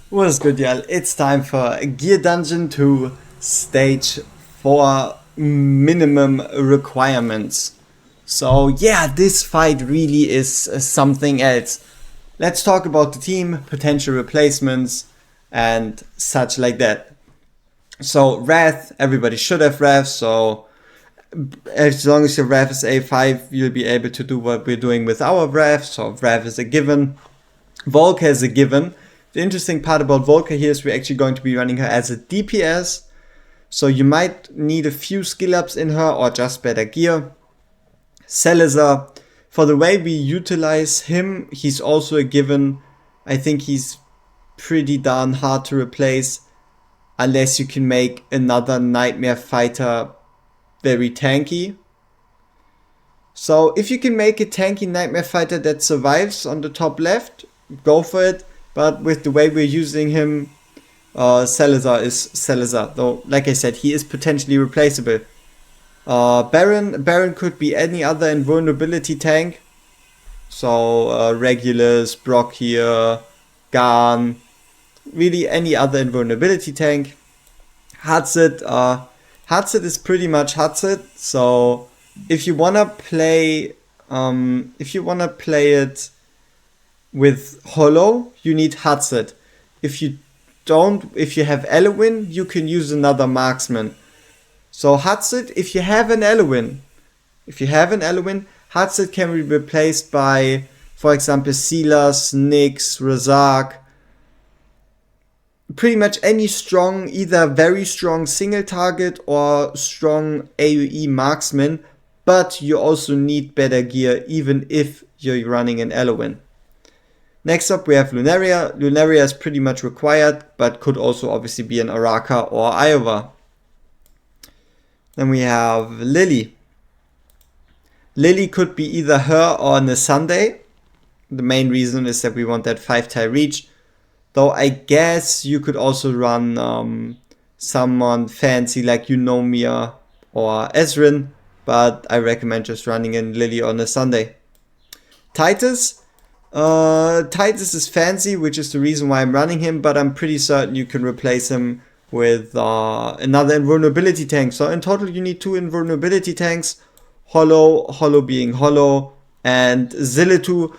What is good, y'all? It's time for Gear Dungeon 2 Stage 4 Minimum Requirements. So yeah, this fight really is something else. Let's talk about the team, potential replacements, and such like that. So Wrath, everybody should have Wrath, so as long as your Wrath is A5, you'll be able to do what we're doing with our Wrath, so Wrath is a given. Volker is a given. The interesting part about Volker here is we're actually going to be running her as a DPS. So you might need a few skill ups in her or just better gear. Salazar, for the way we utilize him, he's also a given. I think he's pretty darn hard to replace unless you can make another Nightmare Fighter very tanky. So if you can make a tanky Nightmare Fighter that survives on the top left, go for it. But with the way we're using him, Salazar is Salazar. Though, like I said, he is potentially replaceable. Baron could be any other invulnerability tank. So Regulus, Brock here, Garn, really any other invulnerability tank. Hatsit, Hatsit is pretty much Hatsit. So if you wanna play, it with Hollow, you need Hatsit. If you have Elwyn, you can use another marksman. So Hatsit, if you have an Elwyn, Hatsit can be replaced by, for example, Silas, Nyx, Razak. Pretty much any strong, either very strong single target or strong AoE marksman, but you also need better gear even if you're running an Elwyn. Next up we have Lunaria. Lunaria is pretty much required, but could also obviously be an Araka or Iowa. Then we have Lily. Lily could be either her or Sunday. The main reason is that we want that 5-tile reach. Though I guess you could also run someone fancy like Eunomia or Ezrin, but I recommend just running in Lily on a Sunday. Titus. Titus is fancy, which is the reason why I'm running him, but I'm pretty certain you can replace him with another invulnerability tank. So in total you need 2 invulnerability tanks, Hollow being Hollow, and Zilitu.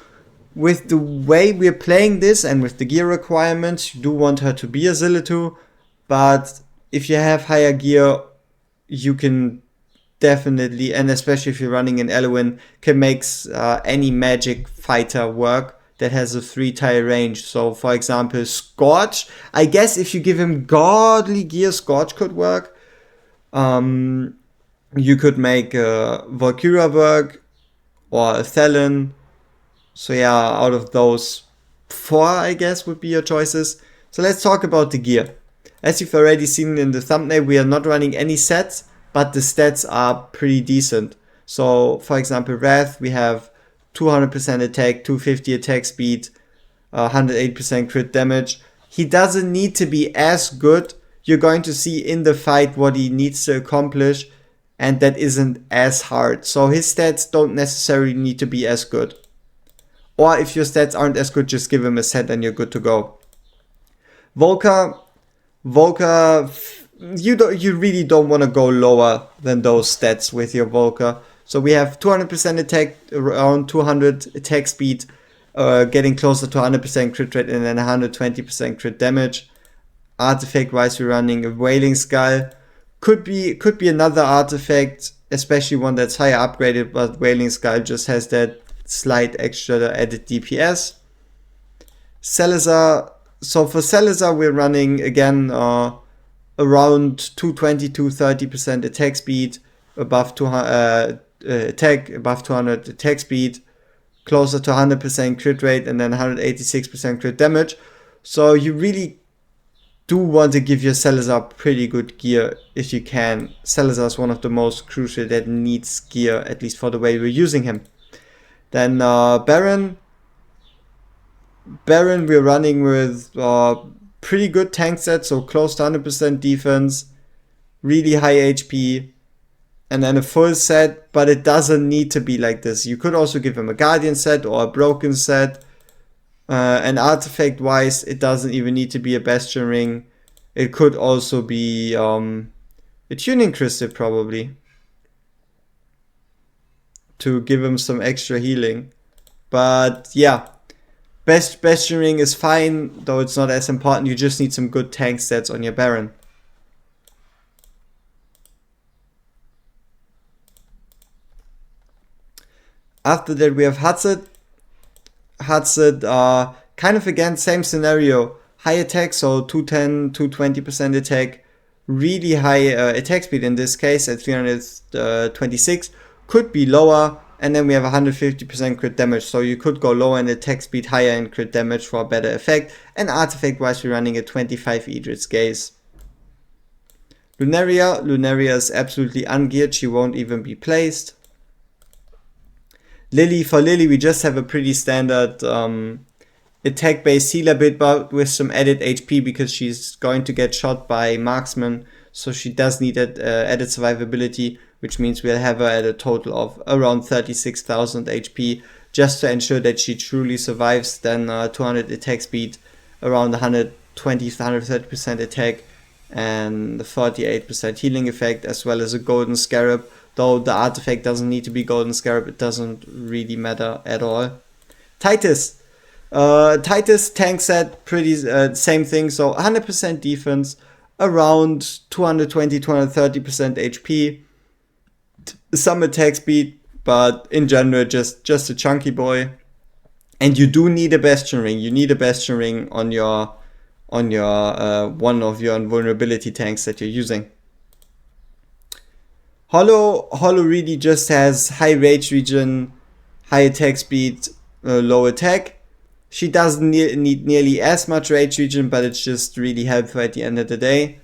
With the way we're playing this and with the gear requirements, you do want her to be a Zilitu, but if you have higher gear, you can definitely, and especially if you're running an Elwyn, can make any magic fighter work that has a 3-tile range. So for example, Scorch, I guess if you give him godly gear, Scorch could work. You could make a Valkyria work or a Thelen. So yeah, out of those 4, I guess, would be your choices. So let's talk about the gear. As you've already seen in the thumbnail, we are not running any sets, but the stats are pretty decent. So for example, Wrath, we have 200% attack, 250 attack speed, 108% crit damage. He doesn't need to be as good. You're going to see in the fight what he needs to accomplish, and that isn't as hard. So his stats don't necessarily need to be as good. Or if your stats aren't as good, just give him a set and you're good to go. Volker, you really don't want to go lower than those stats with your Volker. So we have 200% attack, around 200 attack speed, getting closer to 100% crit rate, and then 120% crit damage. Artifact wise, we're running a Wailing Skull. Could be another artifact, especially one that's higher upgraded, but Wailing Skull just has that slight extra added DPS. Salazar. So for Salazar, we're running again around 220-230% attack speed, above 200 above 200 attack speed, closer to 100% crit rate, and then 186% crit damage. So you really do want to give your Salazar pretty good gear if you can. Salazar is one of the most crucial that needs gear, at least for the way we're using him. Then Baron, we're running with pretty good tank set, so close to 100% defense, really high HP, and then a full set, but it doesn't need to be like this. You could also give him a Guardian set or a Broken set. And artifact wise, it doesn't even need to be a Bastion Ring. It could also be a tuning crystal probably, to give him some extra healing. But yeah, Bastion Ring is fine, though it's not as important. You just need some good tank stats on your Baron. After that we have Hatset. Hatset, kind of again, same scenario. High attack, so 210, 220% attack. Really high attack speed in this case at 326. Could be lower. And then we have 150% crit damage. So you could go lower in attack speed, higher in crit damage for a better effect. And artifact wise, we're running a 25 Idrit's Gaze. Lunaria is absolutely ungeared. She won't even be placed. Lily, for Lily, we just have a pretty standard attack based healer bit, but with some added HP because she's going to get shot by marksman. So she does need added survivability, which means we'll have her at a total of around 36,000 HP just to ensure that she truly survives. Then 200 attack speed, around 120 to 130% attack, and the 48% healing effect, as well as a golden scarab. Though the artifact doesn't need to be golden scarab, it doesn't really matter at all. Titus. Titus tank set, pretty same thing. So 100% defense, around 220, 230% HP, some attack speed, but in general just a chunky boy. And you do need a Bastion Ring. You need a Bastion Ring on your one of your invulnerability tanks that you're using. Hollow really just has high rage regen, high attack speed, low attack. She doesn't need nearly as much rage regen, but it's just really helpful at the end of the day.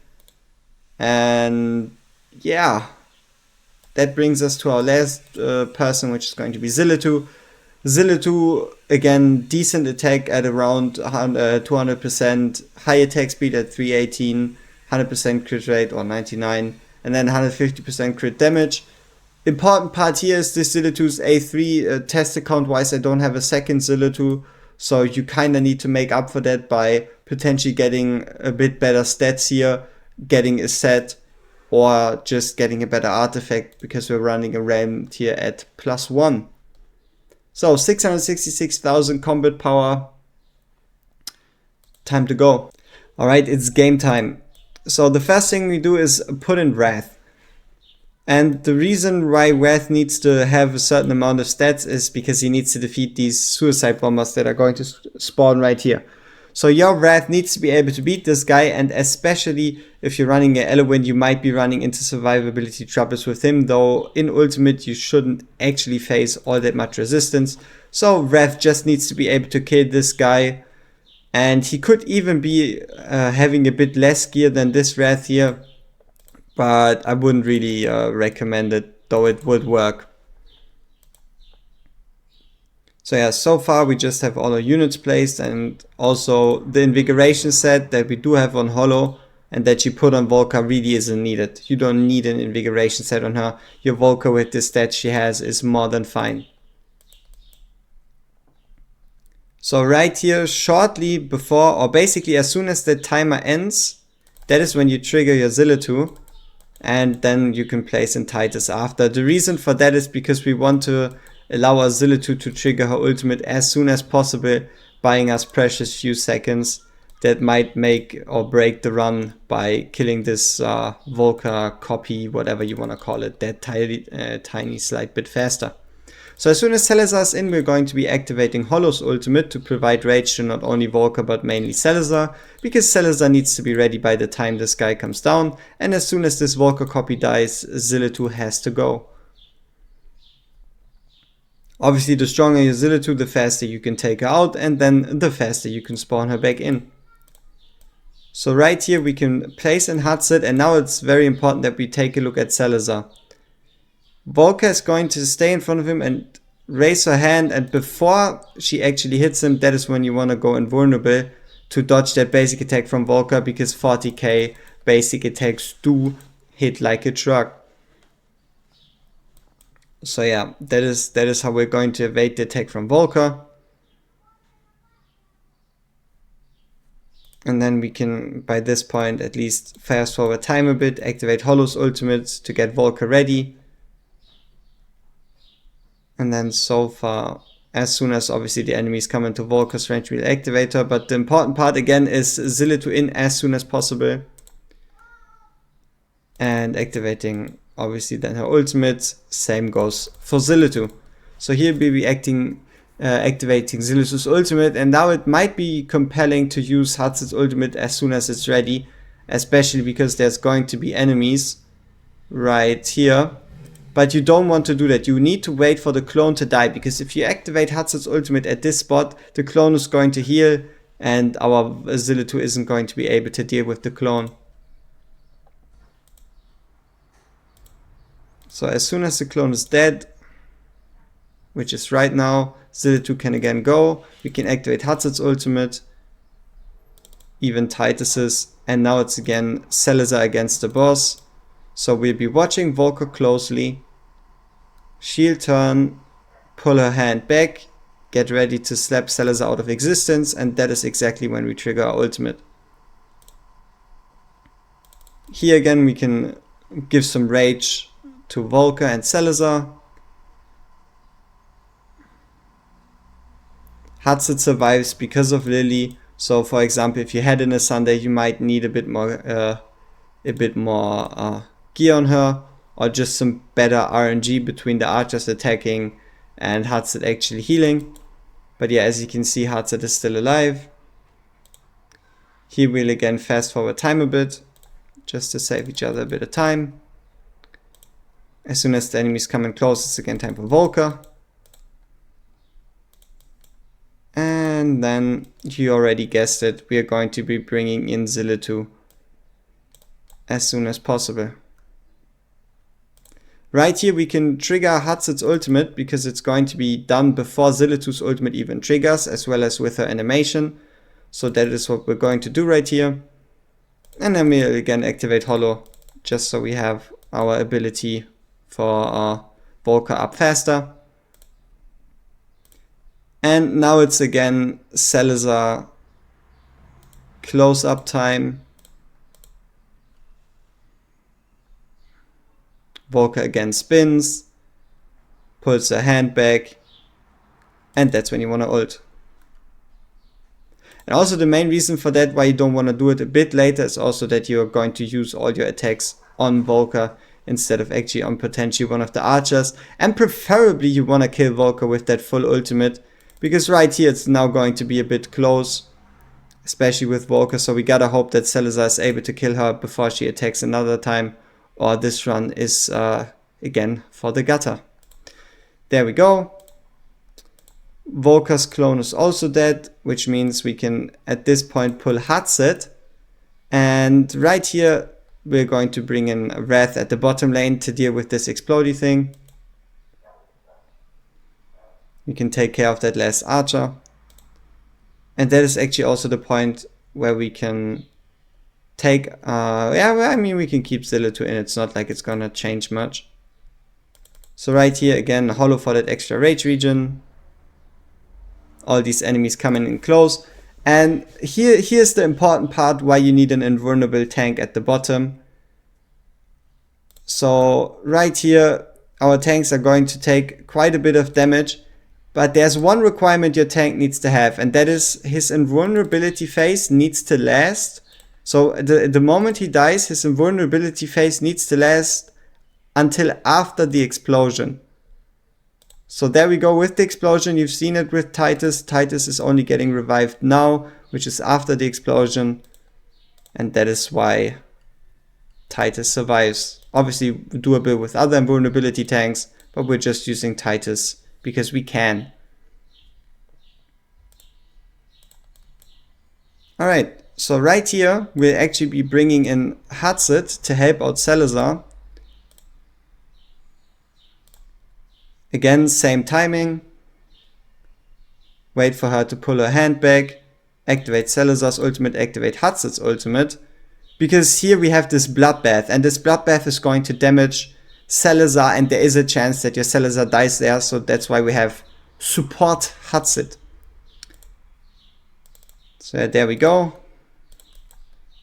And yeah, that brings us to our last person, which is going to be Zillitu. Zillitu, again, decent attack at around 200%, high attack speed at 318, 100% crit rate or 99. And then 150% crit damage. Important part here is this Zillitu's A3. Test account wise, I don't have a second Zillitu, so you kind of need to make up for that by potentially getting a bit better stats here, getting a set, or just getting a better artifact, because we're running a Realm tier at +1. So 666,000 combat power. Time to go. Alright, it's game time. So the first thing we do is put in Wrath. And the reason why Wrath needs to have a certain amount of stats is because he needs to defeat these suicide bombers that are going to spawn right here. So your Wrath needs to be able to beat this guy, and especially if you're running an Elowen, you might be running into survivability troubles with him, though in Ultimate you shouldn't actually face all that much resistance. So Wrath just needs to be able to kill this guy. And he could even be having a bit less gear than this Wrath here, but I wouldn't really recommend it, though it would work. So yeah, so far we just have all our units placed, and also the invigoration set that we do have on Hollow and that you put on Volker really isn't needed. You don't need an invigoration set on her. Your Volker with the stats she has is more than fine. So right here, shortly before, or basically as soon as the timer ends, that is when you trigger your Zillitu, and then you can place in Titus after. The reason for that is because we want to allow our Zillitu to trigger her ultimate as soon as possible, buying us precious few seconds that might make or break the run by killing this Volker copy, whatever you want to call it, that tiny slight bit faster. So as soon as Salazar is in, we're going to be activating Hollow's ultimate to provide rage to not only Volker but mainly Salazar, because Salazar needs to be ready by the time this guy comes down, and as soon as this Volker copy dies, Zillitu has to go. Obviously the stronger your Zillitu, the faster you can take her out, and then the faster you can spawn her back in. So right here we can place in Hatset, and now it's very important that we take a look at Salazar. Volker is going to stay in front of him and raise her hand, and before she actually hits him, that is when you want to go invulnerable to dodge that basic attack from Volker, because 40k basic attacks do hit like a truck. So yeah, that is how we're going to evade the attack from Volker. And then we can, by this point, at least fast forward time a bit, activate Hollow's ultimate to get Volker ready. And then so far, as soon as obviously the enemies come into Volker's range, we'll activate her. But the important part again is Zillitu in as soon as possible. And activating obviously then her ultimate. Same goes for Zillitu. So here we'll be activating Zillitu's ultimate, and now it might be compelling to use Hatzit's ultimate as soon as it's ready, especially because there's going to be enemies right here. But you don't want to do that. You need to wait for the clone to die, because if you activate Hatzit's ultimate at this spot, the clone is going to heal and our Zillitu isn't going to be able to deal with the clone. So as soon as the clone is dead, which is right now, Zillitu can again go. We can activate Hatzit's ultimate, even Titus's, and now it's again Salazar against the boss. So we'll be watching Volker closely. Shield turn, pull her hand back, get ready to slap Salazar out of existence, and that is exactly when we trigger our ultimate. Here again we can give some rage to Volker and Salazar. Hatzit survives because of Lily. So for example, if you had in a Sunday, you might need a bit more gear on her, or just some better RNG between the archers attacking and Hatzit actually healing. But yeah, as you can see, Hatzit is still alive. Here we'll again fast forward time a bit, just to save each other a bit of time. As soon as the enemies come in close, it's again time for Volker. And then, you already guessed it, we are going to be bringing in Zillitu as soon as possible. Right here we can trigger Hatzit's ultimate, because it's going to be done before Zillitu's ultimate even triggers, as well as with her animation. So that is what we're going to do right here. And then we'll again activate Hollow, just so we have our ability for Volker up faster. And now it's again Salazar close-up time. Volker again spins, pulls her hand back, and that's when you want to ult. And also the main reason for that, why you don't want to do it a bit later, is also that you're going to use all your attacks on Volker instead of actually on potentially one of the archers. And preferably you want to kill Volker with that full ultimate, because right here it's now going to be a bit close, especially with Volker. So we gotta hope that Salazar is able to kill her before she attacks another time, or this run is again for the gutter. There we go. Volker's clone is also dead, which means we can at this point pull Hatzit. And right here we're going to bring in Wrath at the bottom lane to deal with this explodey thing. We can take care of that last archer. And that is actually also the point where we can take, I mean, we can keep Zillitu in. It's not like it's gonna change much. So right here again, Hollow for that extra rage region. All these enemies coming in close. And here's the important part, why you need an invulnerable tank at the bottom. So right here, our tanks are going to take quite a bit of damage. But there's one requirement your tank needs to have, and that is his invulnerability phase needs to last. So the moment he dies, his invulnerability phase needs to last until after the explosion. So there we go with the explosion. You've seen it with Titus. Titus is only getting revived now, which is after the explosion. And that is why Titus survives. Obviously, we do a build with other invulnerability tanks, but we're just using Titus because we can. Alright, so right here we'll actually be bringing in Hatzit to help out Salazar. Again, same timing. Wait for her to pull her hand back. Activate Salazar's ultimate, activate Hatzit's ultimate. Because here we have this bloodbath, and this bloodbath is going to damage Salazar, and there is a chance that your Salazar dies there, so that's why we have support Hatzit. So there we go.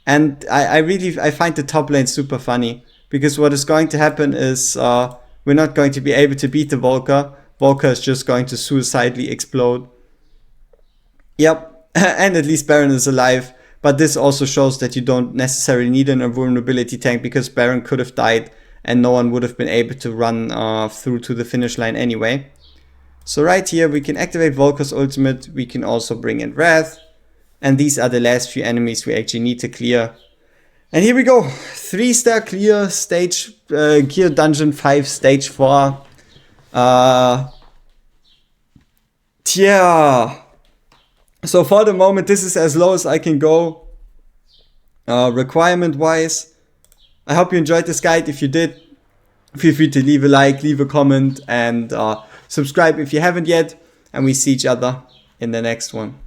And I find the top lane super funny, because what is going to happen is we're not going to be able to beat the Volker. Volker is just going to suicidally explode. Yep, and at least Baron is alive. But this also shows that you don't necessarily need an invulnerability tank, because Baron could have died and no one would have been able to run through to the finish line anyway. So right here we can activate Volker's ultimate, we can also bring in Wrath, and these are the last few enemies we actually need to clear. And here we go, 3-star clear, stage Gear Dungeon 5, stage 4. Yeah. So for the moment, this is as low as I can go, requirement wise. I hope you enjoyed this guide. If you did, feel free to leave a like, leave a comment, and subscribe if you haven't yet. And we see each other in the next one.